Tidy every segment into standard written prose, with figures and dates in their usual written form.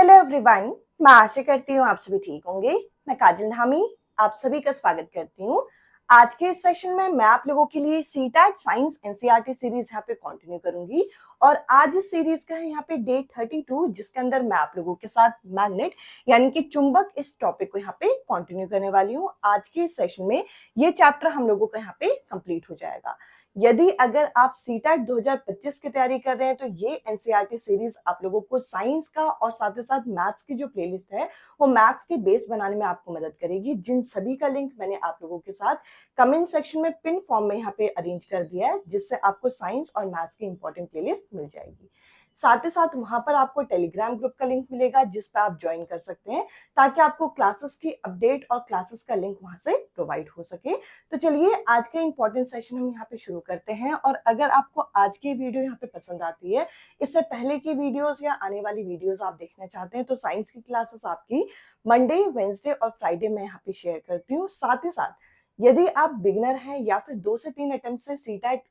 Hello everyone, मैं आशा करती हूँ आप सभी ठीक होंगे। मैं काजल धामी आप सभी का स्वागत करती हूँ। आज के इस सेशन में मैं आप लोगों के लिए सीटेट साइंस एनसीईआरटी सीरीज यहाँ पे कंटिन्यू करूंगी और आज इस सीरीज का है यहाँ पे डे 32, जिसके अंदर मैं आप लोगों के साथ मैग्नेट यानी कि चुंबक इस टॉपिक को यहाँ पे कंटिन्यू करने वाली हूँ। आज के इस सेशन में ये चैप्टर हम लोगों का यहाँ पे कंप्लीट हो जाएगा। यदि अगर आप सीटेट 2025 की तैयारी कर रहे हैं तो ये एनसीईआरटी सीरीज आप लोगों को साइंस का और साथ ही साथ मैथ्स की जो प्लेलिस्ट है वो मैथ्स के बेस बनाने में आपको मदद करेगी, जिन सभी का लिंक मैंने आप लोगों के साथ कमेंट सेक्शन में पिन फॉर्म में यहाँ पे अरेंज कर दिया है, जिससे आपको साइंस और मैथ्स की इंपॉर्टेंट प्लेलिस्ट मिल जाएगी। साथ ही साथ वहां पर आपको टेलीग्राम ग्रुप का लिंक मिलेगा जिस पर आप ज्वाइन कर सकते हैं, ताकि आपको क्लासेस की अपडेट और क्लासेस का लिंक वहां से प्रोवाइड हो सके। तो चलिए आज का इंपॉर्टेंट सेशन हम यहाँ पे शुरू करते हैं। और अगर आपको आज की वीडियो यहाँ पे पसंद आती है, इससे पहले की वीडियोस या आने वाली वीडियोस आप देखना चाहते हैं, तो साइंस की क्लासेस आपकी मंडे, वेंसडे और फ्राइडे में यहाँ पे शेयर करती हूँ। साथ ही साथ यदि आप बिगनर हैं या फिर 2 से 3 अटेम्प्ट से सीटेट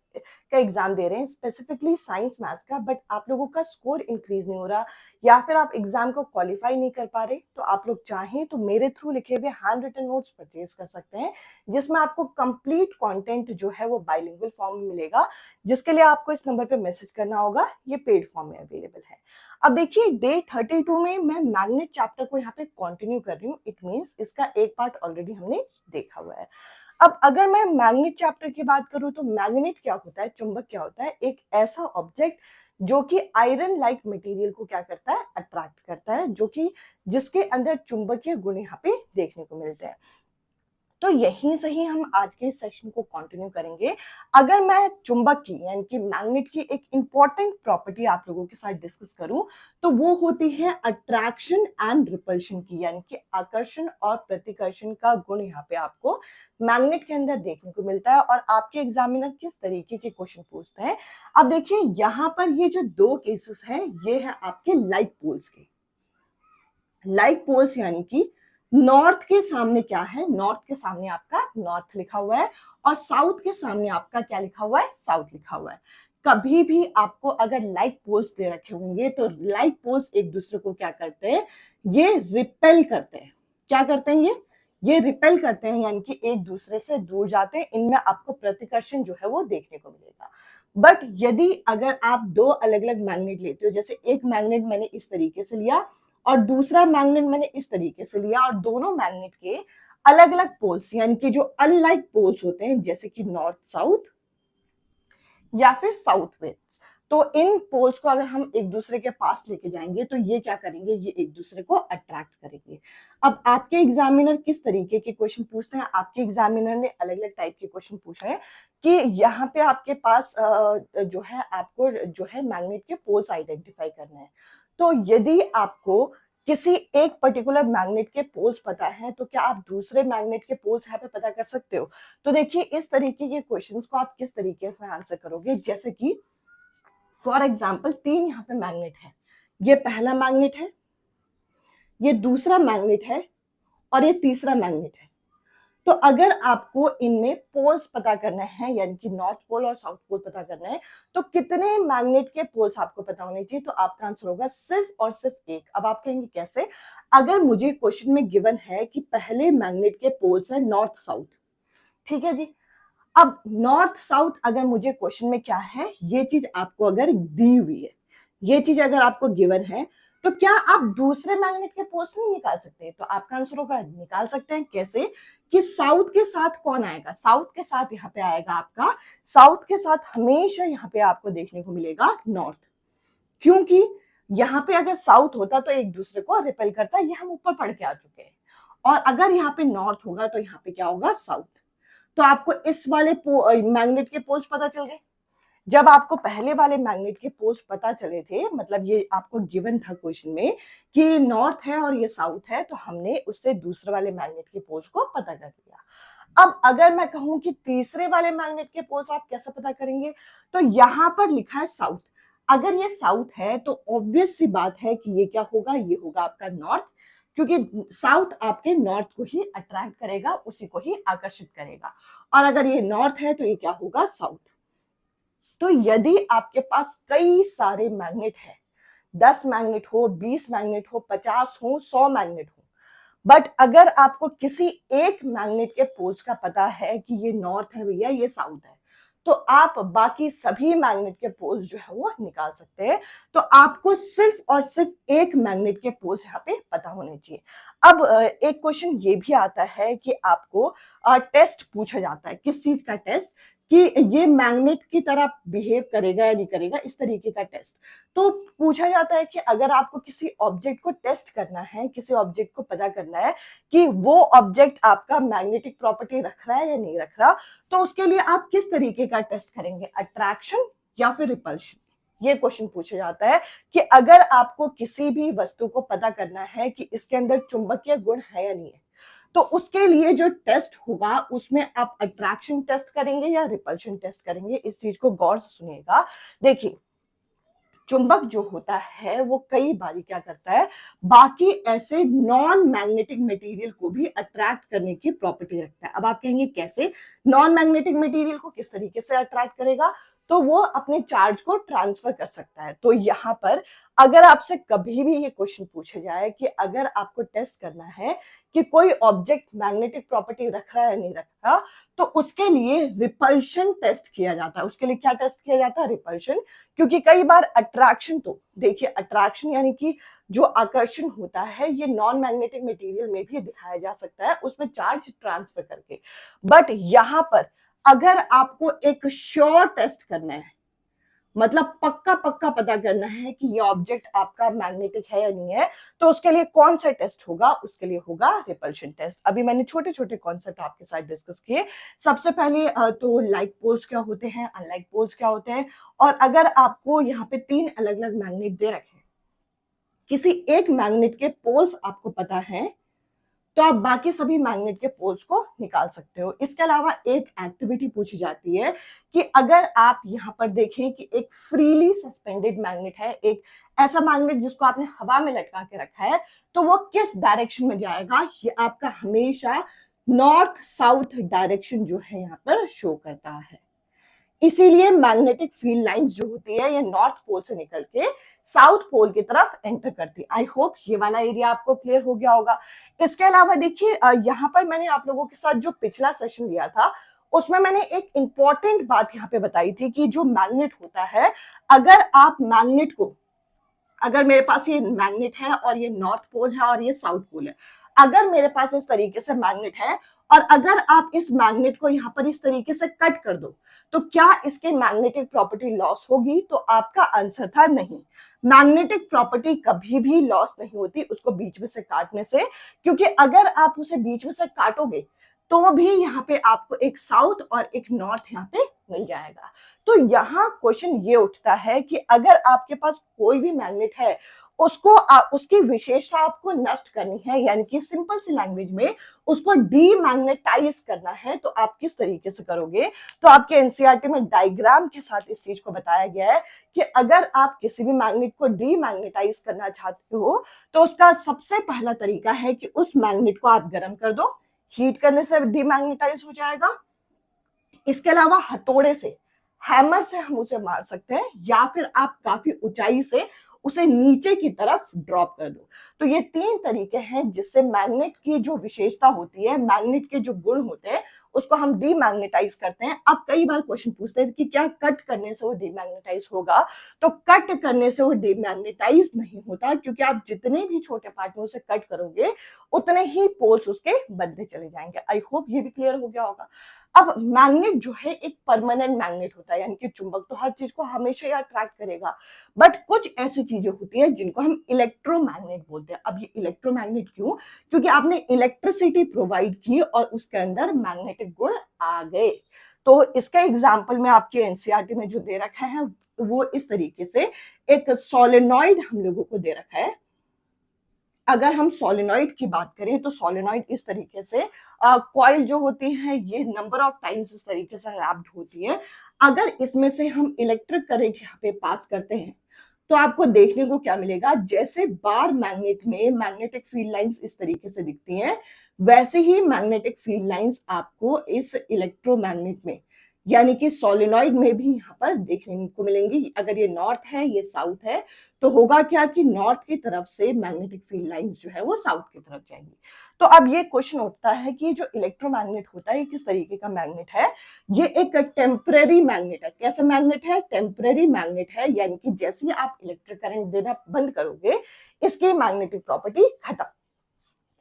का एग्जाम दे रहे हैं, स्पेसिफिकली साइंस मैथ्स का, बट आप लोगों का स्कोर इंक्रीज नहीं हो रहा या फिर आप एग्जाम को क्वालिफाई नहीं कर पा रहे, तो आप लोग चाहें तो मेरे थ्रू लिखे हुए हैंड रिटन नोट्स परचेज कर सकते हैं, जिसमें आपको कंप्लीट कंटेंट जो है वो बाइलिंगुअल फॉर्म में मिलेगा, जिसके लिए आपको इस नंबर पे मैसेज करना होगा। ये पेड फॉर्म में अवेलेबल है। अब देखिए डे 32 में मैं मैग्नेट चैप्टर को यहाँ पे कंटिन्यू कर रही हूँ। इट मींस इसका एक पार्ट ऑलरेडी हमने देखा हुआ है। अब अगर मैं मैग्नेट चैप्टर की बात करूं तो मैग्नेट क्या होता है, चुंबक क्या होता है? एक ऐसा ऑब्जेक्ट जो कि आयरन लाइक मटेरियल को क्या करता है, अट्रैक्ट करता है, जो कि जिसके अंदर चुंबकीय गुण यहाँ पे देखने को मिलते हैं। तो यहीं से ही हम आज के सेशन को कंटिन्यू करेंगे। अगर मैं चुंबक की यानी कि मैग्नेट की एक इंपॉर्टेंट प्रॉपर्टी आप लोगों के साथ डिस्कस करूं, तो वो होती है अट्रैक्शन एंड रिपल्शन की, यानी कि आकर्षण और प्रतिकर्षण का गुण यहाँ पे आपको मैग्नेट के अंदर देखने को मिलता है। और आपके एग्जामिनर किस तरीके के क्वेश्चन पूछते हैं, अब देखिए यहाँ पर ये जो 2 केसेस हैं, ये है आपके लाइक पोल्स के। लाइक पोल्स यानी कि नॉर्थ के सामने क्या है, नॉर्थ के सामने आपका नॉर्थ लिखा हुआ है और साउथ के सामने आपका क्या लिखा हुआ है, साउथ लिखा हुआ है। कभी भी आपको अगर लाइक पोल्स दे रखे होंगे तो लाइक पोल्स एक दूसरे को क्या करते हैं, ये रिपेल करते हैं। क्या करते हैं ये रिपेल करते हैं, यानी कि एक दूसरे से दूर जाते हैं। इनमें आपको प्रतिकर्षण जो है वो देखने को मिलेगा। बट यदि अगर आप 2 अलग अलग मैग्नेट लेते हो, जैसे एक मैग्नेट मैंने इस तरीके से लिया और दूसरा मैग्नेट मैंने इस तरीके से लिया, और दोनों मैग्नेट के अलग अलग पोल्स यानी कि जो अनलाइक पोल्स होते हैं, जैसे कि नॉर्थ साउथ या फिर साउथ वेस्ट, तो इन पोल्स को अगर हम एक दूसरे के पास लेके जाएंगे तो ये क्या करेंगे, ये एक दूसरे को अट्रैक्ट करेंगे। अब आपके एग्जामिनर किस तरीके के क्वेश्चन पूछते हैं, आपके एग्जामिनर ने अलग अलग टाइप के क्वेश्चन पूछे हैं कि यहाँ पे आपके पास जो है आपको जो है मैग्नेट के पोल्स आइडेंटिफाई करने हैं। तो यदि आपको किसी एक पर्टिकुलर मैग्नेट के पोल्स पता है, तो क्या आप दूसरे मैग्नेट के पोल्स यहाँ पे पता कर सकते हो? तो देखिए इस तरीके के क्वेश्चंस को आप किस तरीके से आंसर करोगे, जैसे कि फॉर एग्जाम्पल 3 यहाँ पे मैग्नेट है, ये पहला मैग्नेट है, ये दूसरा मैग्नेट है और ये तीसरा मैग्नेट है। तो अगर आपको इनमें पोल्स पता करना है, यानी कि नॉर्थ पोल और साउथ पोल पता करना है, तो कितने मैग्नेट के पोल्स आपको पता होने चाहिए? तो आपका आंसर होगा सिर्फ और सिर्फ एक। अब आप कहेंगे कैसे? अगर मुझे क्वेश्चन में गिवन है कि पहले मैग्नेट के पोल्स है नॉर्थ साउथ, ठीक है जी। अब नॉर्थ साउथ अगर मुझे क्वेश्चन में क्या है, ये चीज आपको अगर दी हुई है, ये चीज अगर आपको गिवन है, तो क्या आप दूसरे मैग्नेट के पोल्स नहीं निकाल सकते? तो आपका आंसर होगा निकाल सकते हैं। कैसे? कि साउथ के साथ कौन आएगा, साउथ के साथ यहाँ पे आएगा आपका, साउथ के साथ हमेशा यहाँ पे आपको देखने को मिलेगा नॉर्थ, क्योंकि यहाँ पे अगर साउथ होता तो एक दूसरे को रिपेल करता, ये हम ऊपर पढ़ के आ चुके हैं। और अगर यहाँ पे नॉर्थ होगा तो यहाँ पे क्या होगा, साउथ। तो आपको इस वाले मैग्नेट के पोल्स पता चल गए। जब आपको पहले वाले मैग्नेट के पोल्स पता चले थे, मतलब ये आपको गिवन था क्वेश्चन में कि नॉर्थ है और ये साउथ है, तो हमने उससे दूसरे वाले मैग्नेट के पोल्स को पता कर लिया। अब अगर मैं कहूं कि तीसरे वाले मैग्नेट के पोल्स आप कैसे पता करेंगे, तो यहां पर लिखा है साउथ। अगर ये साउथ है तो ऑब्वियस सी बात है कि ये क्या होगा, ये होगा आपका नॉर्थ, क्योंकि साउथ आपके नॉर्थ को ही अट्रैक्ट करेगा, उसी को ही आकर्षित करेगा। और अगर ये नॉर्थ है तो ये क्या होगा, साउथ। तो यदि आपके पास कई सारे मैग्नेट है 10 मैग्नेट हो, 20 मैग्नेट हो, 50 हो, 100 मैग्नेट हो, बट अगर आपको किसी एक मैग्नेट के पोल्स का पता है कि ये नॉर्थ है भैया, ये साउथ है, तो आप बाकी सभी मैग्नेट के पोल्स जो है वो निकाल सकते हैं। तो आपको सिर्फ और सिर्फ एक मैग्नेट के पोल्स यहाँ पे पता होने चाहिए। अब एक क्वेश्चन ये भी आता है कि आपको टेस्ट पूछा जाता है। किस चीज का टेस्ट? कि ये मैग्नेट की तरह बिहेव करेगा या नहीं करेगा, इस तरीके का टेस्ट। तो पूछा जाता है कि अगर आपको किसी ऑब्जेक्ट को टेस्ट करना है, किसी ऑब्जेक्ट को पता करना है कि वो ऑब्जेक्ट आपका मैग्नेटिक प्रॉपर्टी रख रहा है या नहीं रख रहा, तो उसके लिए आप किस तरीके का टेस्ट करेंगे, अट्रैक्शन या फिर रिपल्शन? ये क्वेश्चन पूछा जाता है कि अगर आपको किसी भी वस्तु को पता करना है कि इसके अंदर चुंबकीय गुण है या नहीं है, तो उसके लिए जो टेस्ट होगा उसमें आप अट्रैक्शन टेस्ट करेंगे या रिपल्शन टेस्ट करेंगे। इस चीज को गौर से सुनिएगा। देखिए, चुंबक जो होता है वो कई बार क्या करता है, बाकी ऐसे नॉन मैग्नेटिक मटेरियल को भी अट्रैक्ट करने की प्रॉपर्टी रखता है। अब आप कहेंगे कैसे? नॉन मैग्नेटिक मटेरियल को किस तरीके से अट्रैक्ट करेगा? तो वो अपने चार्ज को ट्रांसफर कर सकता है। तो यहाँ पर अगर आपसे कभी भी ये क्वेश्चन पूछा जाए कि अगर आपको टेस्ट करना है कि कोई ऑब्जेक्ट मैग्नेटिक प्रॉपर्टी रख रहा है या नहीं रख रहा, तो उसके लिए रिपल्शन टेस्ट किया जाता है। उसके लिए क्या टेस्ट किया जाता है? रिपल्शन। क्योंकि कई बार अट्रैक्शन, तो देखिए अट्रैक्शन यानी कि जो आकर्षण होता है ये नॉन मैग्नेटिक मटेरियल में भी दिखाया जा सकता है, उसमें चार्ज ट्रांसफर करके। बट यहां पर अगर आपको एक श्योर टेस्ट करना है, मतलब पक्का पक्का पता करना है कि ये ऑब्जेक्ट आपका मैग्नेटिक है या नहीं है, तो उसके लिए कौन सा टेस्ट होगा? उसके लिए होगा रिपल्शन टेस्ट। अभी मैंने छोटे छोटे कॉन्सेप्ट आपके साथ डिस्कस किए। सबसे पहले तो लाइक पोल्स क्या होते हैं, अनलाइक पोल्स क्या होते हैं, और अगर आपको यहाँ पे 3 अलग अलग मैग्नेट दे रखे हैं, किसी एक मैग्नेट के पोल्स आपको पता है, तो आप बाकी सभी मैग्नेट के पोल्स को निकाल सकते हो। इसके अलावा एक एक्टिविटी पूछी जाती है कि अगर आप यहाँ पर देखें कि एक फ्रीली सस्पेंडेड मैग्नेट है, एक ऐसा मैग्नेट जिसको आपने हवा में लटका के रखा है, तो वो किस डायरेक्शन में जाएगा? ये आपका हमेशा नॉर्थ साउथ डायरेक्शन जो है यहाँ पर शो करता है। इसीलिए मैग्नेटिक फील्ड लाइंस जो होती है ये नॉर्थ पोल से निकल के साउथ पोल की तरफ एंटर करती है। आई होप ये वाला एरिया आपको क्लियर हो गया होगा। इसके अलावा देखिए, यहाँ पर मैंने आप लोगों के साथ जो पिछला सेशन लिया था उसमें मैंने एक इंपॉर्टेंट बात यहाँ पे बताई थी कि जो मैग्नेट होता है, अगर आप मैग्नेट को, अगर मेरे पास ये मैग्नेट है और ये नॉर्थ पोल है और ये साउथ पोल है, अगर मेरे पास इस तरीके से मैग्नेट है और अगर आप इस मैग्नेट को यहाँ पर इस तरीके से कट कर दो, तो क्या इसके मैग्नेटिक प्रॉपर्टी लॉस होगी? तो आपका आंसर था नहीं। मैग्नेटिक प्रॉपर्टी कभी भी लॉस नहीं होती उसको बीच में से काटने से, क्योंकि अगर आप उसे बीच में से काटोगे तो भी यहाँ पे आपको एक साउथ और एक नॉर्थ यहाँ पे मिल जाएगा। तो यहाँ क्वेश्चन ये उठता है कि अगर आपके पास कोई भी मैग्नेट है, उसको उसकी विशेषता आपको नष्ट करनी है, यानी कि सिंपल सी लैंग्वेज में उसको डीमैग्नेटाइज करना है, तो आप किस तरीके से करोगे? तो आपके एनसीईआरटी में डायग्राम के साथ इस चीज को बताया गया है कि अगर आप किसी भी मैग्नेट को डीमैग्नेटाइज करना चाहते हो, तो उसका सबसे पहला तरीका है कि उस मैग्नेट को आप गर्म कर दो, हीट करने से डीमैग्नेटाइज हो जाएगा। इसके अलावा हथौड़े से, हैमर से हम उसे मार सकते हैं, या फिर आप काफी ऊंचाई से उसे नीचे की तरफ ड्रॉप कर दो। तो ये 3 तरीके हैं जिससे मैग्नेट की जो विशेषता होती है, मैग्नेट के जो गुण होते हैं, उसको हम डीमैग्नेटाइज करते हैं। अब कई बार क्वेश्चन पूछते हैं कि क्या कट करने से वो डीमैग्नेटाइज होगा? तो कट करने से वो डीमैग्नेटाइज नहीं होता, क्योंकि आप जितने भी छोटे पार्ट में उसे कट करोगे उतने ही पोल्स उसके बनते चले जाएंगे। आई होप ये भी क्लियर हो गया होगा। अब मैग्नेट जो है एक परमानेंट मैग्नेट होता है, यानी कि चुंबक तो हर चीज को हमेशा ही अट्रैक्ट करेगा, बट कुछ ऐसी चीजें होती है जिनको हम इलेक्ट्रोमैग्नेट बोलते हैं। अब ये इलेक्ट्रोमैग्नेट क्यों? क्योंकि आपने इलेक्ट्रिसिटी प्रोवाइड की और उसके अंदर मैग्नेटिक गुण आ गए। तो इसका एग्जाम्पल में आपके एनसीईआरटी में जो दे रखा है वो इस तरीके से, एक सोलेनॉइड हम लोगों को दे रखा है। अगर हम सोलेनॉइड की बात करें तो सोलेनॉइड इस तरीके से, कॉइल जो होती है ये नंबर ऑफ टाइम्स इस तरीके से रैप्ड होती है। अगर इसमें से हम इलेक्ट्रिक करंट यहाँ पे पास करते हैं, तो आपको देखने को क्या मिलेगा? जैसे बार मैग्नेट में मैग्नेटिक फील्ड लाइंस इस तरीके से दिखती हैं, वैसे ही मैग्नेटिक फील्ड लाइंस आपको इस इलेक्ट्रोमैग्नेट में, यानी कि सोलेनॉइड में भी यहाँ पर देखने को मिलेंगी। अगर ये नॉर्थ है, ये साउथ है, तो होगा क्या कि नॉर्थ की तरफ से मैग्नेटिक फील्ड लाइंस जो है वो साउथ की तरफ जाएंगी। तो अब ये क्वेश्चन उठता है कि जो इलेक्ट्रोमैग्नेट होता है, ये किस तरीके का मैग्नेट है? ये एक टेम्परेरी मैग्नेट है। कैसा मैग्नेट है? टेम्परेरी मैग्नेट है, यानी कि जैसे ही आप इलेक्ट्रिक करंट देना बंद करोगे, इसकी मैग्नेटिक प्रॉपर्टी खत्म।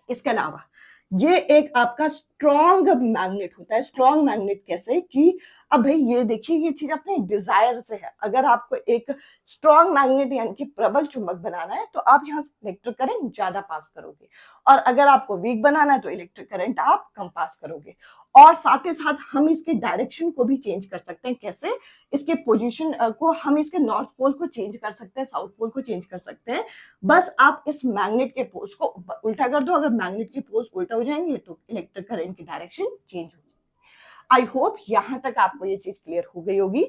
इसके अलावा ये एक आपका स्ट्रॉन्ग मैग्नेट होता है। स्ट्रॉन्ग मैग्नेट कैसे कि अब भाई ये देखिए, ये चीज अपने डिजायर से है। अगर आपको एक स्ट्रॉन्ग मैग्नेट यानी कि प्रबल चुंबक बनाना है, तो आप यहाँ इलेक्ट्रिक करंट ज्यादा पास करोगे, और अगर आपको वीक बनाना है तो इलेक्ट्रिक करंट आप कम पास करोगे। और साथ ही साथ हम इसके डायरेक्शन को भी चेंज कर सकते हैं। कैसे? इसके पोजीशन को हम इसके नॉर्थ पोल को चेंज कर सकते हैं, साउथ पोल को चेंज कर सकते हैं। बस आप इस मैग्नेट के पोल्स को उल्टा कर दो। अगर मैग्नेट के पोल्स उल्टा हो जाएंगे तो इलेक्ट्रिक करंट की डायरेक्शन चेंज हो। आई होप यहां तक आपको ये चीज क्लियर हो गई होगी।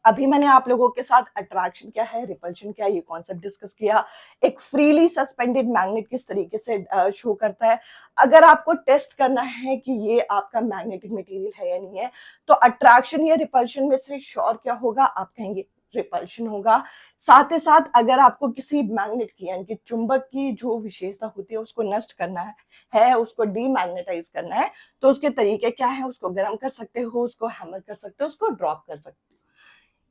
अभी मैंने आप लोगों के साथ अट्रैक्शन क्या है, रिपल्शन क्या है, ये कॉन्सेप्ट डिस्कस किया। एक फ्रीली सस्पेंडेड मैग्नेट किस तरीके से शो करता है। अगर आपको टेस्ट करना है कि ये आपका मैग्नेटिक मटेरियल है या नहीं है, तो अट्रैक्शन या रिपल्शन में से श्योर क्या होगा? आप कहेंगे रिपल्शन होगा। साथ ही साथ अगर आपको किसी मैग्नेट की यानी कि चुंबक की जो विशेषता होती है उसको नष्ट करना है, उसको डीमैग्नेटाइज करना है, तो उसके तरीके क्या है? उसको गर्म कर सकते हो, उसको हैमर कर सकते हो, उसको ड्रॉप कर सकते हो।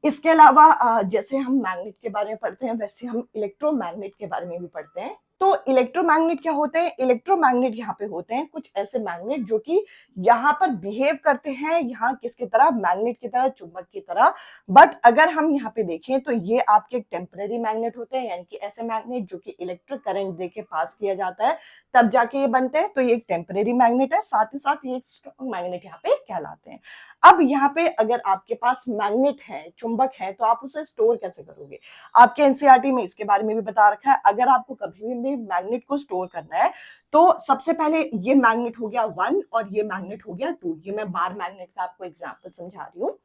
इसके अलावा जैसे हम मैग्नेट के बारे में पढ़ते हैं, वैसे हम इलेक्ट्रोमैग्नेट के बारे में भी पढ़ते हैं। तो इलेक्ट्रोमैग्नेट क्या होते हैं? इलेक्ट्रोमैग्नेट यहाँ पे होते हैं कुछ ऐसे मैग्नेट जो कि यहाँ पर बिहेव करते हैं, यहाँ किसकी तरह? मैग्नेट की तरह, चुंबक की तरह। बट अगर हम यहाँ पे देखें तो ये आपके एक टेम्परेरी मैग्नेट होते हैं, यानी कि ऐसे मैग्नेट जो कि इलेक्ट्रिक करंट देके पास किया जाता है तब जाके ये बनते हैं। तो ये एक टेम्परेरी मैग्नेट है, साथ ही साथ ये एक स्ट्रॉन्ग मैग्नेट यहाँ पे कहलाते हैं। अब यहाँ पे अगर आपके पास मैग्नेट है, चुंबक है, तो आप उसे स्टोर कैसे करोगे? आपके एनसीईआरटी में इसके बारे में भी बता रखा है। अगर आपको कभी भी मैग्नेट को स्टोर करना है, तो सबसे पहले ये मैग्नेट हो गया 1 और ये मैग्नेट हो गया 2। ये मैं बार मैग्नेट का आपको एग्जाम्पल समझा रही हूँ।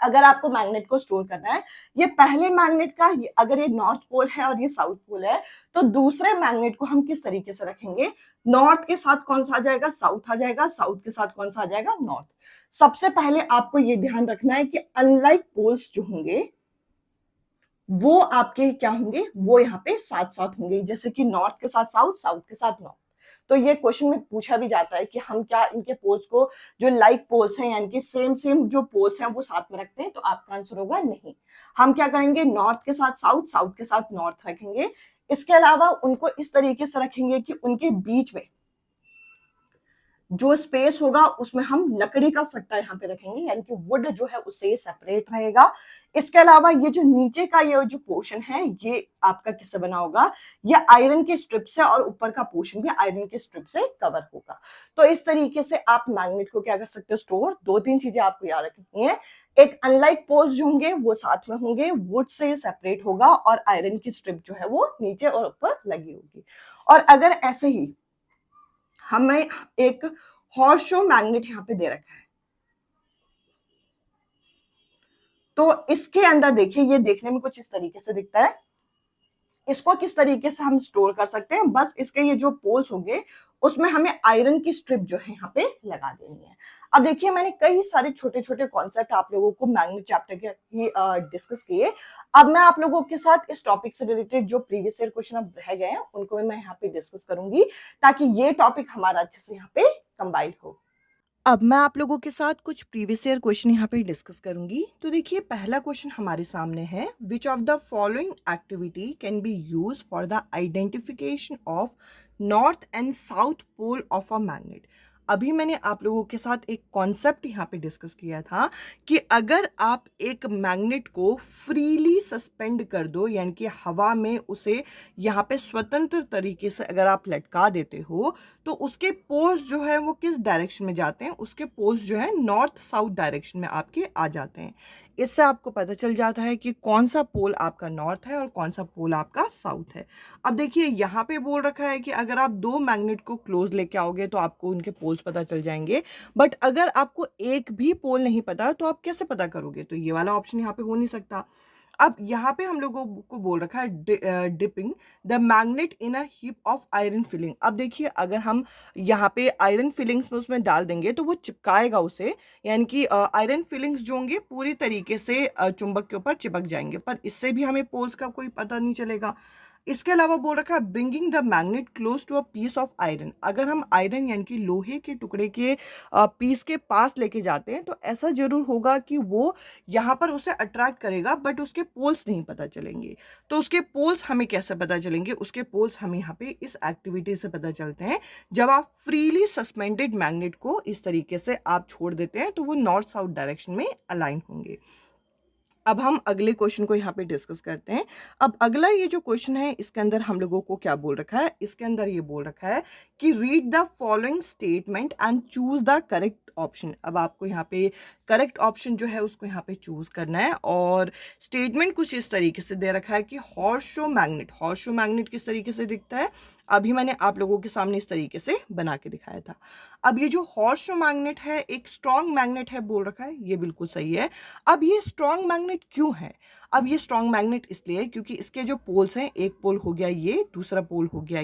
अगर आपको मैग्नेट को स्टोर करना है, ये पहले मैग्नेट का अगर ये नॉर्थ पोल है और ये साउथ पोल है, तो दूसरे मैग्नेट को हम किस तरीके से रखेंगे? नॉर्थ के साथ कौन सा आ जाएगा? साउथ आ जाएगा। साउथ के साथ कौन सा आ जाएगा? नॉर्थ। सबसे पहले आपको ये ध्यान रखना है कि अनलाइक पोल्स जो होंगे वो आपके क्या होंगे? वो यहाँ पे साथ साथ होंगे, जैसे कि नॉर्थ के साथ साउथ, साउथ के साथ नॉर्थ। तो ये क्वेश्चन में पूछा भी जाता है कि हम क्या इनके पोल्स को, जो लाइक पोल्स हैं यानी कि सेम सेम जो पोल्स हैं, वो साथ में रखते हैं? तो आपका आंसर होगा नहीं। हम क्या करेंगे? नॉर्थ के साथ साउथ, साउथ के साथ नॉर्थ रखेंगे। इसके अलावा उनको इस तरीके से रखेंगे कि उनके बीच में जो स्पेस होगा उसमें हम लकड़ी का फट्टा यहाँ पे रखेंगे, यानी कि वुड जो है उससे ये सेपरेट रहेगा। इसके अलावा ये जो नीचे का ये जो पोर्शन है, ये आपका किससे बना होगा? ये आयरन के स्ट्रिप से, और ऊपर का पोर्शन भी आयरन के स्ट्रिप से कवर होगा। तो इस तरीके से आप मैग्नेट को क्या कर सकते हो? स्टोर। दो तीन चीजें आपको याद रखनी है। एक अनलाइक पोल्स जो होंगे वो साथ में होंगे, वुड से सेपरेट होगा, और आयरन की स्ट्रिप जो है वो नीचे और ऊपर लगी होगी। और अगर ऐसे ही हमें एक हॉर्सशो मैग्नेट यहाँ पे दे रखा है, तो इसके अंदर देखिए, ये देखने में कुछ इस तरीके से दिखता है। इसको किस तरीके से हम स्टोर कर सकते हैं? बस इसके ये जो पोल्स होंगे उसमें हमें आयरन की स्ट्रिप जो है यहाँ पे लगा देनी है। अब देखिए, मैंने कई सारे छोटे छोटे कॉन्सेप्ट आप लोगों को मैग्नेट चैप्टर के डिस्कस किए। अब मैं आप लोगों के साथ इस टॉपिक से रिलेटेड जो प्रीवियस ईयर क्वेश्चन अब रह गए हैं उनको मैं यहाँ पे डिस्कस करूंगी, ताकि ये टॉपिक हमारा अच्छे से यहाँ पे कंबाइन हो। अब मैं आप लोगों के साथ कुछ प्रीवियस ईयर क्वेश्चन यहाँ पे डिस्कस करूंगी। तो देखिए, पहला क्वेश्चन हमारे सामने है, which of the following activity can be use for the identification of north and south pole of a magnet. अभी मैंने आप लोगों के साथ एक कॉन्सेप्ट यहाँ पे डिस्कस किया था कि अगर आप एक मैग्नेट को फ्रीली सस्पेंड कर दो, यानी कि हवा में उसे यहाँ पे स्वतंत्र तरीके से अगर आप लटका देते हो, तो उसके पोल्स जो है वो किस डायरेक्शन में जाते हैं? उसके पोल्स जो है नॉर्थ साउथ डायरेक्शन में आपके आ जाते हैं। इससे आपको पता चल जाता है कि कौन सा पोल आपका नॉर्थ है और कौन सा पोल आपका साउथ है। अब देखिए, यहाँ पे बोल रखा है कि अगर आप दो मैग्नेट को क्लोज लेके आओगे तो आपको उनके पोल्स पता चल जाएंगे। बट अगर आपको एक भी पोल नहीं पता तो आप कैसे पता करोगे? तो ये वाला ऑप्शन यहाँ पे हो नहीं सकता। अब यहाँ पे हम लोगों को बोल रखा है dipping the magnet in a heap of iron filling. अब देखिए अगर हम यहाँ पे आयरन फिलिंग्स में उसमें डाल देंगे तो वो चिपकाएगा उसे, यानी कि आयरन फिलिंग्स जो होंगे पूरी तरीके से चुंबक के ऊपर चिपक जाएंगे, पर इससे भी हमें पोल्स का कोई पता नहीं चलेगा। इसके अलावा बोल रखा है bringing the magnet close to a piece of iron. अगर हम आयरन यानी कि लोहे के टुकड़े के पीस के पास लेके जाते हैं तो ऐसा जरूर होगा कि वो यहाँ पर उसे अट्रैक्ट करेगा, बट उसके पोल्स नहीं पता चलेंगे। तो उसके पोल्स हमें कैसे पता चलेंगे? उसके पोल्स हमें यहाँ पे इस एक्टिविटी से पता चलते हैं, जब आप फ्रीली सस्पेंडेड मैग्नेट को इस तरीके से आप छोड़ देते हैं तो वो नॉर्थ साउथ डायरेक्शन में अलाइन होंगे। अब हम अगले क्वेश्चन को यहाँ पे डिस्कस करते हैं। अब अगला ये जो क्वेश्चन है इसके अंदर हम लोगों को क्या बोल रखा है? इसके अंदर ये बोल रखा है कि read the following statement and choose the correct option. अब आपको यहाँ पे करेक्ट ऑप्शन जो है उसको यहाँ पे चूज करना है, और स्टेटमेंट कुछ इस तरीके से दे रखा है कि हॉर्सशो मैग्नेट किस तरीके से दिखता है? अभी मैंने आप लोगों के सामने इस तरीके से बना के दिखाया था। अब ये जो हॉर्सशो मैग्नेट है एक स्ट्रॉन्ग मैग्नेट है बोल रखा है, ये बिल्कुल सही है। अब ये स्ट्रॉन्ग मैग्नेट क्यों है? अब ये स्ट्रॉन्ग मैग्नेट इसलिए है क्योंकि इसके जो पोल्स हैं, एक पोल हो गया ये, दूसरा पोल हो गया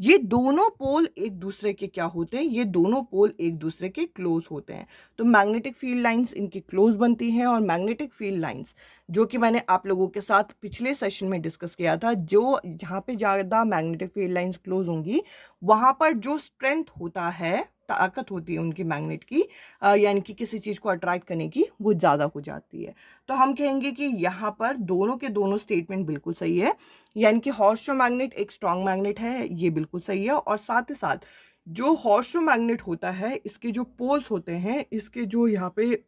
ये दोनों पोल एक दूसरे के क्या होते हैं? ये दोनों पोल एक दूसरे के क्लोज होते हैं। तो मैग्नेटिक फील्ड लाइंस इनकी क्लोज बनती हैं, और मैग्नेटिक फील्ड लाइंस जो कि मैंने आप लोगों के साथ पिछले सेशन में डिस्कस किया था, जो जहाँ पे ज़्यादा मैग्नेटिक फील्ड लाइंस क्लोज होंगी वहाँ पर जो स्ट्रेंथ होता है, ताकत होती है उनकी मैग्नेट की, यानी कि किसी चीज़ को अट्रैक्ट करने की, वो ज़्यादा हो जाती है। तो हम कहेंगे कि यहाँ पर दोनों के दोनों स्टेटमेंट बिल्कुल सही है, यानी कि हॉर्सशो मैग्नेट एक स्ट्रॉन्ग मैग्नेट है, ये बिल्कुल सही है। और साथ ही साथ जो हॉर्सशो मैग्नेट होता है इसके जो पोल्स होते हैं, इसके जो यहाँ पे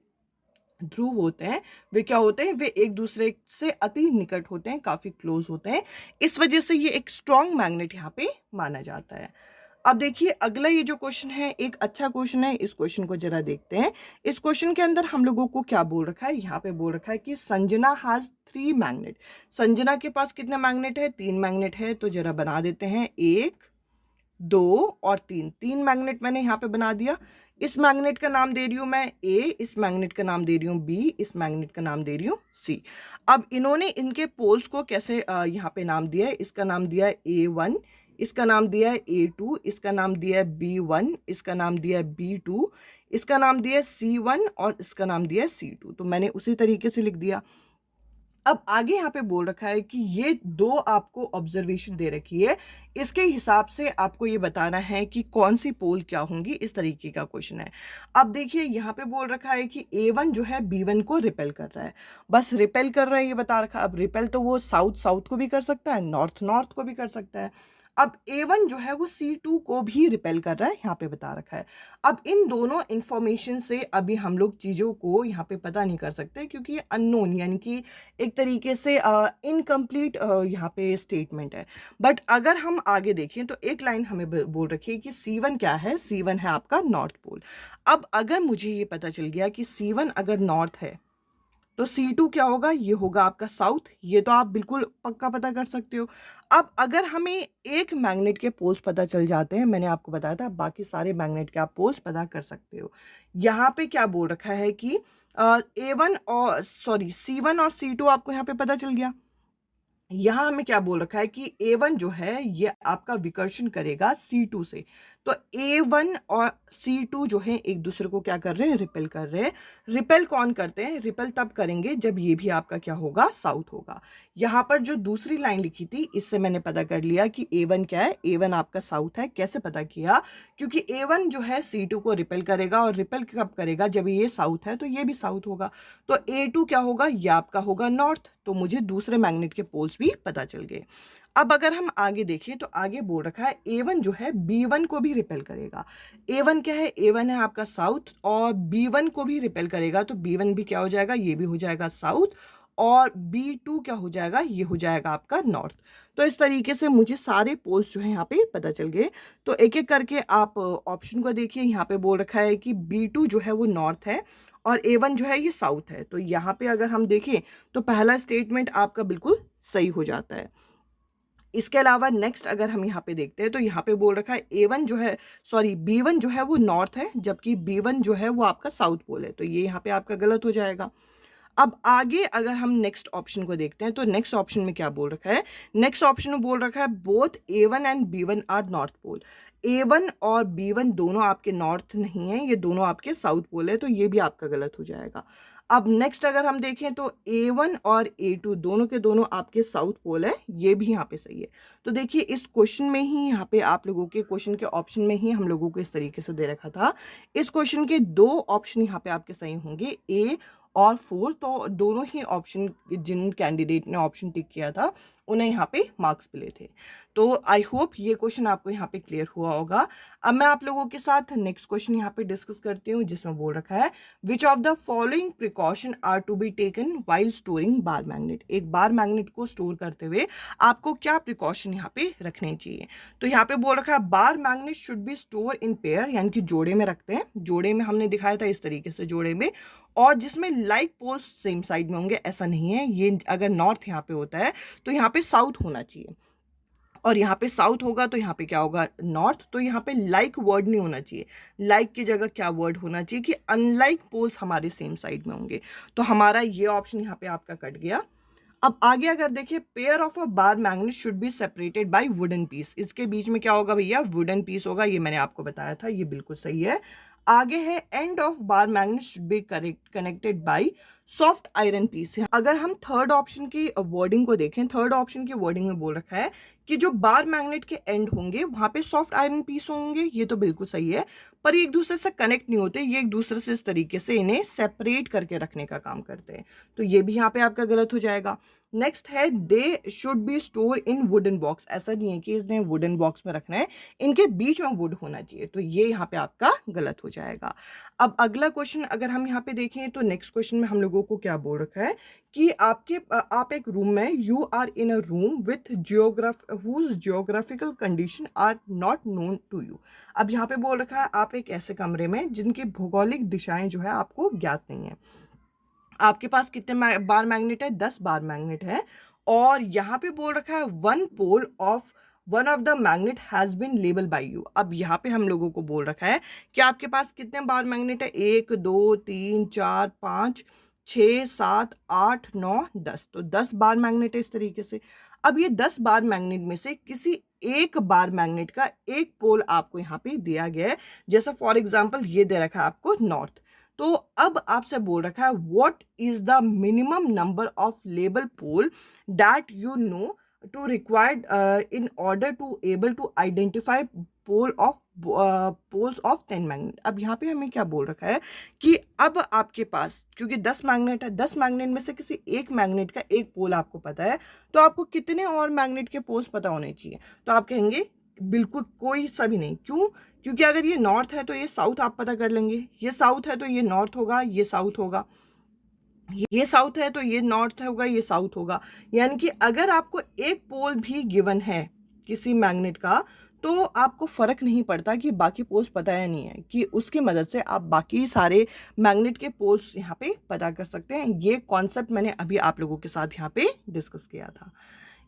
ध्रुव होते हैं, वे क्या होते हैं? वे एक दूसरे से अति निकट होते हैं, काफी क्लोज होते हैं। इस वजह से ये एक स्ट्रॉन्ग मैग्नेट यहाँ पे माना जाता है। अब देखिए अगला ये जो क्वेश्चन है एक अच्छा क्वेश्चन है, इस क्वेश्चन को जरा देखते हैं। इस क्वेश्चन के अंदर हम लोगों को क्या बोल रखा है? यहाँ पे बोल रखा है कि संजना हैज 3 मैग्नेट। संजना के पास कितने मैग्नेट है? 3 मैग्नेट है। तो जरा बना देते हैं, 1 2 और 3 मैग्नेट मैंने यहाँ पे बना दिया। इस मैग्नेट का नाम दे रही हूँ मैं ए, इस मैग्नेट का नाम दे रही हूँ बी, इस मैग्नेट का नाम दे रही हूँ सी। अब इन्होंने इनके पोल्स को कैसे यहाँ पे नाम दिया है? इसका नाम दिया है A1, इसका नाम दिया है A2, इसका नाम दिया है B1, इसका नाम दिया है B2, इसका नाम दिया है C1 और इसका नाम दिया है C2। तो मैंने उसी तरीके से लिख दिया। अब आगे यहाँ पे बोल रखा है कि ये 2 आपको ऑब्जर्वेशन दे रखी है, इसके हिसाब से आपको ये बताना है कि कौन सी पोल क्या होंगी, इस तरीके का क्वेश्चन है। अब देखिए यहाँ पे बोल रखा है कि A1 जो है B1 को रिपेल कर रहा है, बस रिपेल कर रहा है ये बता रखा है। अब रिपेल तो वो साउथ साउथ को भी कर सकता है, नॉर्थ नॉर्थ को भी कर सकता है। अब A1 जो है वो C2 को भी रिपेल कर रहा है, यहाँ पे बता रखा है। अब इन दोनों इंफॉर्मेशन से अभी हम लोग चीज़ों को यहाँ पे पता नहीं कर सकते, क्योंकि ये अननोन यानी कि एक तरीके से इनकम्प्लीट यहाँ पे स्टेटमेंट है। बट अगर हम आगे देखें तो एक लाइन हमें बोल रखी है कि C1 क्या है? C1 है आपका नॉर्थ पोल। अब अगर मुझे ये पता चल गया कि C1 अगर नॉर्थ है तो C2 क्या होगा? ये होगा आपका साउथ। ये तो आप बिल्कुल पक्का पता कर सकते हो। अब अगर हमें एक मैग्नेट के पोल्स पता चल जाते हैं, मैंने आपको बताया था बाकी सारे मैग्नेट के आप पोल्स पता कर सकते हो। यहाँ पे क्या बोल रखा है कि A1 और C1 और C2 आपको यहाँ पे पता चल गया। यहाँ हमें क्या बोल रखा है कि A1 जो है ये आपका विकर्षण करेगा C2 से। तो A1 और C2 जो है एक दूसरे को क्या कर रहे हैं? रिपेल कर रहे हैं। रिपेल कौन करते हैं? रिपेल तब करेंगे जब ये भी आपका क्या होगा? साउथ होगा। यहाँ पर जो दूसरी लाइन लिखी थी इससे मैंने पता कर लिया कि A1 क्या है? A1 आपका साउथ है। कैसे पता किया? क्योंकि A1 जो है C2 को रिपेल करेगा, और रिपेल कब करेगा? जब ये साउथ है तो ये भी साउथ होगा। तो A2 क्या होगा? ये आपका होगा नॉर्थ। तो मुझे दूसरे मैग्नेट के पोल्स भी पता चल गए। अब अगर हम आगे देखें तो आगे बोल रखा है A1 जो है B1 को भी रिपेल करेगा। A1 क्या है? A1 है आपका साउथ, और B1 को भी रिपेल करेगा। तो B1 भी क्या हो जाएगा? ये भी हो जाएगा साउथ, और B2 क्या हो जाएगा? ये हो जाएगा आपका नॉर्थ। तो इस तरीके से मुझे सारे पोल्स जो है यहाँ पे पता चल गए। तो एक एक करके आप ऑप्शन को देखिए। यहाँ पे बोल रखा है कि B2 जो है वो नॉर्थ है, और A1 जो है ये साउथ है। तो यहाँ पे अगर हम देखें तो पहला स्टेटमेंट आपका बिल्कुल सही हो जाता है। इसके अलावा नेक्स्ट अगर हम यहाँ पे देखते हैं तो यहाँ पे बोल रखा है A1 जो है B1 जो है वो नॉर्थ है, जबकि B1 जो है वो आपका साउथ पोल है। तो ये यहाँ पे आपका गलत हो जाएगा। अब आगे अगर हम नेक्स्ट ऑप्शन को देखते हैं तो नेक्स्ट ऑप्शन में क्या बोल रखा है, नेक्स्ट ऑप्शन में बोल रखा है both A1 and B1 are north pole. A1 और B1 दोनों आपके नॉर्थ नहीं है, ये दोनों आपके साउथ पोल है, तो ये भी आपका गलत हो जाएगा। अब नेक्स्ट अगर हम देखें तो A1 और A2 दोनों के दोनों आपके साउथ पोल है, ये भी यहाँ पे सही है। तो देखिए इस क्वेश्चन में ही यहाँ पे आप लोगों के क्वेश्चन के ऑप्शन में ही हम लोगों को इस तरीके से दे रखा था। इस क्वेश्चन के दो ऑप्शन यहाँ पे आपके सही होंगे, A और 4, तो दोनों ही ऑप्शन जिन कैंडिडेट ने ऑप्शन टिक किया था उन्हें यहाँ पे मार्क्स मिले थे। तो आई होप ये क्वेश्चन आपको यहाँ पे क्लियर हुआ होगा। अब मैं आप लोगों के साथ नेक्स्ट क्वेश्चन यहाँ पे डिस्कस करती हूँ, जिसमें बोल रखा है which of the following precaution are to be taken while storing bar magnet. एक बार मैग्नेट को स्टोर करते हुए आपको क्या प्रिकॉशन यहाँ पे रखने चाहिए। तो यहाँ पे बोल रखा है बार magnet should B store in pair, यानी कि जोड़े में रखते हैं। जोड़े में हमने दिखाया था इस तरीके से जोड़े में, और जिसमें लाइक पोल्स सेम साइड में होंगे, ऐसा नहीं है। ये अगर नॉर्थ यहाँ पे होता है तो यहाँ पे साउथ होना चाहिए, और यहाँ पे साउथ होगा तो यहाँ पे क्या होगा, नॉर्थ। तो यहाँ पे लाइक वर्ड नहीं होना चाहिए, लाइक की जगह क्या वर्ड होना चाहिए कि अनलाइक पोल्स हमारे सेम साइड में होंगे। तो हमारा ये ऑप्शन यहाँ पे आपका कट गया। अब आगे अगर देखिए pair of a bar magnet should be separated by wooden piece, इसके बीच में क्या होगा भैया, वुडन पीस होगा। ये मैंने आपको बताया था, ये बिल्कुल सही है। आगे है end of bar magnet should be connected by soft iron piece. अगर हम थर्ड ऑप्शन की वर्डिंग को देखें, थर्ड ऑप्शन की वर्डिंग में बोल रखा है कि जो बार मैग्नेट के एंड होंगे वहां पे सॉफ्ट आयरन पीस होंगे, ये तो बिल्कुल सही है। पर ये एक दूसरे से कनेक्ट नहीं होते, ये एक दूसरे से इस तरीके से इन्हें सेपरेट करके रखने का काम करते हैं। तो ये भी यहाँ पे आपका गलत हो जाएगा। नेक्स्ट है they should be store in wooden box, ऐसा नहीं है कि इसने वुडन बॉक्स में रखना है, इनके बीच में वुड होना चाहिए। तो ये यहाँ पे आपका गलत हो जाएगा। अब अगला क्वेश्चन अगर हम यहाँ पे देखें तो नेक्स्ट क्वेश्चन में हम लोगों को क्या बोल रखा है कि आप एक रूम में, you are in a room with geographical condition are not known to you. अब यहाँ पे बोल रखा है आप एक ऐसे कमरे में जिनकी भौगोलिक दिशाएं जो है आपको ज्ञात नहीं है। आपके पास कितने बार मैग्नेट है, 10 बार मैग्नेट है, और यहाँ पे बोल रखा है one of the magnet has been label by you. अब यहाँ पे हम लोगों को बोल रखा है कि आपके पास कितने बार मैग्नेट है, 1 2 3 4 5 6 7 8 9 10, तो 10 बार मैग्नेट है इस तरीके से। अब ये 10 बार मैग्नेट में से किसी एक बार मैग्नेट का एक पोल आपको यहाँ पे दिया गया है, जैसा फॉर एग्जाम्पल ये दे रखा है आपको नॉर्थ। तो अब आपसे बोल रखा है what is the minimum number of label pole that you know to required in order to able to identify poles of 10 magnet. अब यहाँ पे हमें क्या बोल रखा है कि अब आपके पास क्योंकि 10 मैग्नेट है, 10 मैग्नेट में से किसी एक मैग्नेट का एक पोल आपको पता है, तो आपको कितने और मैग्नेट के पोल्स पता होने चाहिए। तो आप कहेंगे बिल्कुल कोई सा भी नहीं। क्यों? क्योंकि अगर ये नॉर्थ है तो ये साउथ आप पता कर लेंगे, ये साउथ है तो ये नॉर्थ होगा, ये साउथ होगा, ये साउथ है तो ये नॉर्थ होगा, ये साउथ होगा। यानी कि अगर आपको एक पोल भी गिवन है किसी मैग्नेट का, तो आपको फर्क नहीं पड़ता कि बाकी पोल्स पता है नहीं है, कि उसकी मदद से आप बाकी सारे मैग्नेट के पोल्स यहाँ पे पता कर सकते हैं। ये कॉन्सेप्ट मैंने अभी आप लोगों के साथ यहाँ पे डिस्कस किया था।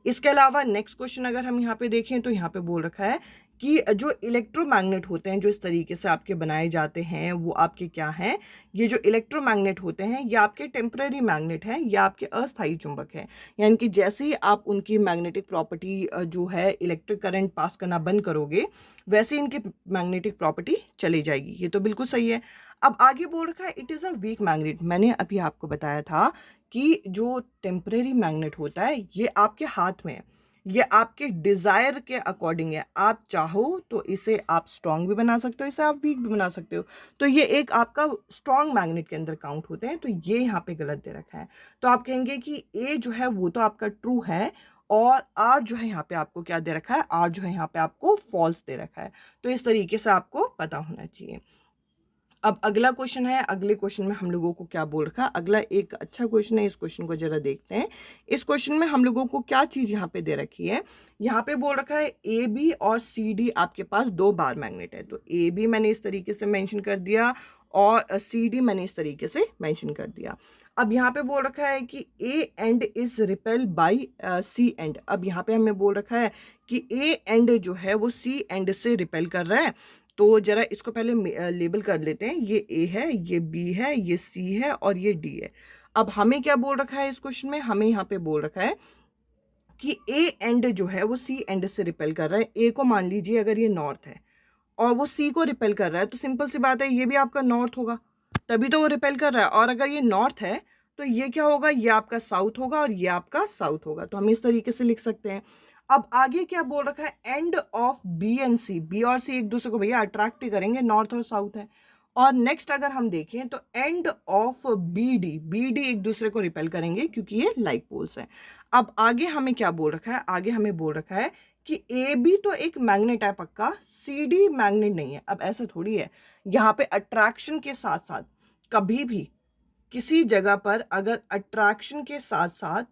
इसके अलावा नेक्स्ट क्वेश्चन अगर हम यहाँ पे देखें तो यहाँ पे बोल रखा है कि जो इलेक्ट्रोमैग्नेट होते हैं जो इस तरीके से आपके बनाए जाते हैं वो आपके क्या हैं। ये जो इलेक्ट्रोमैग्नेट होते हैं ये आपके टेम्पररी मैग्नेट हैं, या आपके अस्थायी चुंबक हैं। यानी कि जैसे ही आप उनकी मैग्नेटिक प्रॉपर्टी जो है इलेक्ट्रिक करंट पास करना बंद करोगे, वैसे इनकी मैग्नेटिक प्रॉपर्टी चली जाएगी। ये तो बिल्कुल सही है। अब आगे बोल रखा है it is a weak magnet. मैंने अभी आपको बताया था कि जो टेम्परेरी मैग्नेट होता है ये आपके हाथ में है, ये आपके डिज़ायर के अकॉर्डिंग है। आप चाहो तो इसे आप स्ट्रॉन्ग भी बना सकते हो, इसे आप वीक भी बना सकते हो। तो ये एक आपका स्ट्रॉन्ग मैग्नेट के अंदर काउंट होते हैं, तो ये यहाँ पे गलत दे रखा है। तो आप कहेंगे कि ए जो है वो तो आपका ट्रू है, और आर जो है यहाँ पे आपको क्या दे रखा है, आर जो है यहाँ पे आपको फॉल्स दे रखा है। तो इस तरीके से आपको पता होना चाहिए। अब अगला क्वेश्चन है, अगले क्वेश्चन में हम लोगों को क्या बोल रखा है। अगला एक अच्छा क्वेश्चन है, इस क्वेश्चन को जरा देखते हैं। इस क्वेश्चन में हम लोगों को क्या चीज़ यहाँ पे दे रखी है। यहाँ पे बोल रखा है ए बी और सी डी आपके पास 2 बार मैग्नेट है। तो ए बी मैंने इस तरीके से मेंशन कर दिया, और सी डी मैंने इस तरीके से मेंशन कर दिया। अब यहाँ पे बोल रखा है कि A end is repel by C end. अब यहाँ पे हमें बोल रखा है कि ए एंड जो है वो सी एंड से रिपेल कर रहा है। तो जरा इसको पहले लेबल कर लेते हैं। ये ए है, ये बी है, ये सी है और ये डी है। अब हमें क्या बोल रखा है इस क्वेश्चन में, हमें यहाँ पे बोल रखा है कि ए एंड जो है वो सी एंड से रिपेल कर रहा है। ए को मान लीजिए अगर ये नॉर्थ है और वो सी को रिपेल कर रहा है, तो सिंपल सी बात है ये भी आपका नॉर्थ होगा, तभी तो वो रिपेल कर रहा है। और अगर ये नॉर्थ है तो ये क्या होगा, ये आपका साउथ होगा और ये आपका साउथ होगा। तो हम इस तरीके से लिख सकते हैं। अब आगे क्या बोल रखा है, end of B and C, B और सी एक दूसरे को भैया अट्रैक्ट ही करेंगे, नॉर्थ और साउथ है। और नेक्स्ट अगर हम देखें तो end of B D, B D एक दूसरे को रिपेल करेंगे क्योंकि ये लाइक पोल्स हैं। अब आगे हमें क्या बोल रखा है, आगे हमें बोल रखा है कि ए बी तो एक मैग्नेट है पक्का, सी डी मैग्नेट नहीं है। अब ऐसा थोड़ी है, यहाँ पे अट्रैक्शन के साथ साथ कभी भी किसी जगह पर अगर अट्रैक्शन के साथ साथ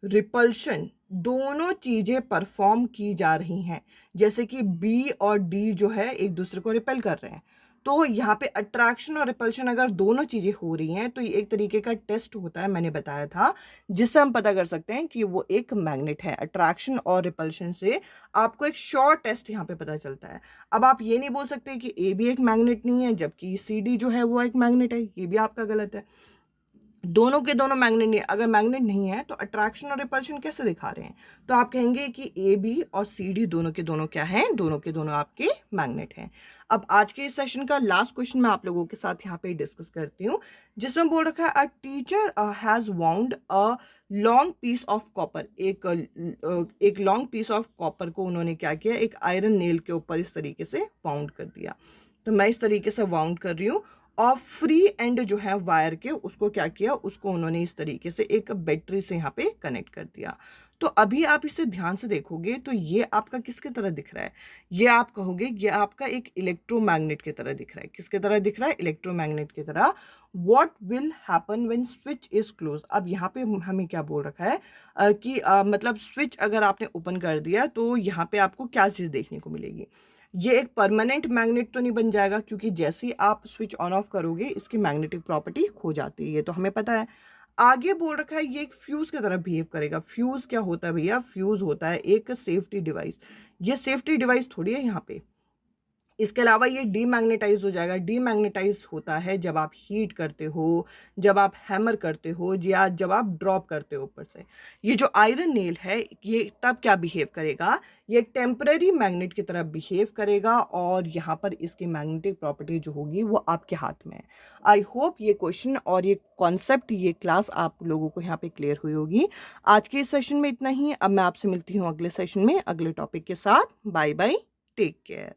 रिपल्शन दोनों चीजें परफॉर्म की जा रही हैं, जैसे कि बी और डी जो है एक दूसरे को रिपेल कर रहे हैं, तो यहाँ पे अट्रैक्शन और रिपल्शन अगर दोनों चीजें हो रही हैं तो ये एक तरीके का टेस्ट होता है, मैंने बताया था, जिससे हम पता कर सकते हैं कि वो एक मैग्नेट है। अट्रैक्शन और रिपल्शन से आपको एक शॉर्ट टेस्ट यहाँ पे पता चलता है। अब आप ये नहीं बोल सकते कि ए भी एक मैग्नेट नहीं है जबकि सी डी जो है वो एक मैग्नेट है, ये भी आपका गलत है। दोनों के दोनों मैग्नेट नहीं, अगर मैग्नेट नहीं है तो अट्रैक्शन और रिपल्शन कैसे दिखा रहे हैं, तो आप कहेंगे कि ए बी और सी डी दोनों के दोनों क्या हैं, दोनों के दोनों आपके मैग्नेट हैं। अब आज के इस सेशन का लास्ट क्वेश्चन मैं आप लोगों के साथ यहाँ पे डिस्कस करती हूँ, जिसमें बोल रखा है a teacher has wound a long piece of copper, एक लॉन्ग पीस ऑफ कॉपर को उन्होंने क्या किया, एक आयरन नेल के ऊपर इस तरीके से वाउंड कर दिया। तो मैं इस तरीके से वाउंड कर रही हूँ और फ्री एंड जो है वायर के उसको क्या किया, उसको उन्होंने इस तरीके से एक बैटरी से यहाँ पे कनेक्ट कर दिया। तो अभी आप इसे ध्यान से देखोगे तो ये आपका किसके तरह दिख रहा है, ये आप कहोगे ये आपका एक इलेक्ट्रोमैग्नेट की तरह दिख रहा है। किसके तरह दिख रहा है, इलेक्ट्रोमैग्नेट की तरह। What will happen when switch is close, अब यहाँ पे हमें क्या बोल रखा है कि मतलब स्विच अगर आपने ओपन कर दिया तो यहाँ पे आपको क्या चीज़ देखने को मिलेगी। ये एक परमानेंट मैग्नेट तो नहीं बन जाएगा, क्योंकि जैसे ही आप स्विच ऑन ऑफ करोगे इसकी मैग्नेटिक प्रॉपर्टी खो जाती है, ये तो हमें पता है। आगे बोल रखा है ये एक फ्यूज की तरह बिहेव करेगा। फ्यूज क्या होता है भैया, फ्यूज होता है एक सेफ्टी डिवाइस। ये सेफ्टी डिवाइस थोड़ी है यहाँ पे। इसके अलावा ये डीमैग्नेटाइज हो जाएगा। डीमैग्नेटाइज होता है जब आप हीट करते हो, जब आप हैमर करते हो, या जब आप ड्रॉप करते हो ऊपर से। ये जो आयरन नेल है ये तब क्या बिहेव करेगा, ये एक टेम्पररी मैग्नेट की तरह बिहेव करेगा और यहाँ पर इसकी मैग्नेटिक प्रॉपर्टी जो होगी वो आपके हाथ में है। आई होप ये क्वेश्चन और ये कॉन्सेप्ट, ये क्लास आप लोगों को यहाँ पे क्लियर हुई होगी। आज के इस सेशन में इतना ही। अब मैं आपसे मिलती हूँ अगले सेशन में अगले टॉपिक के साथ। Bye bye, take care.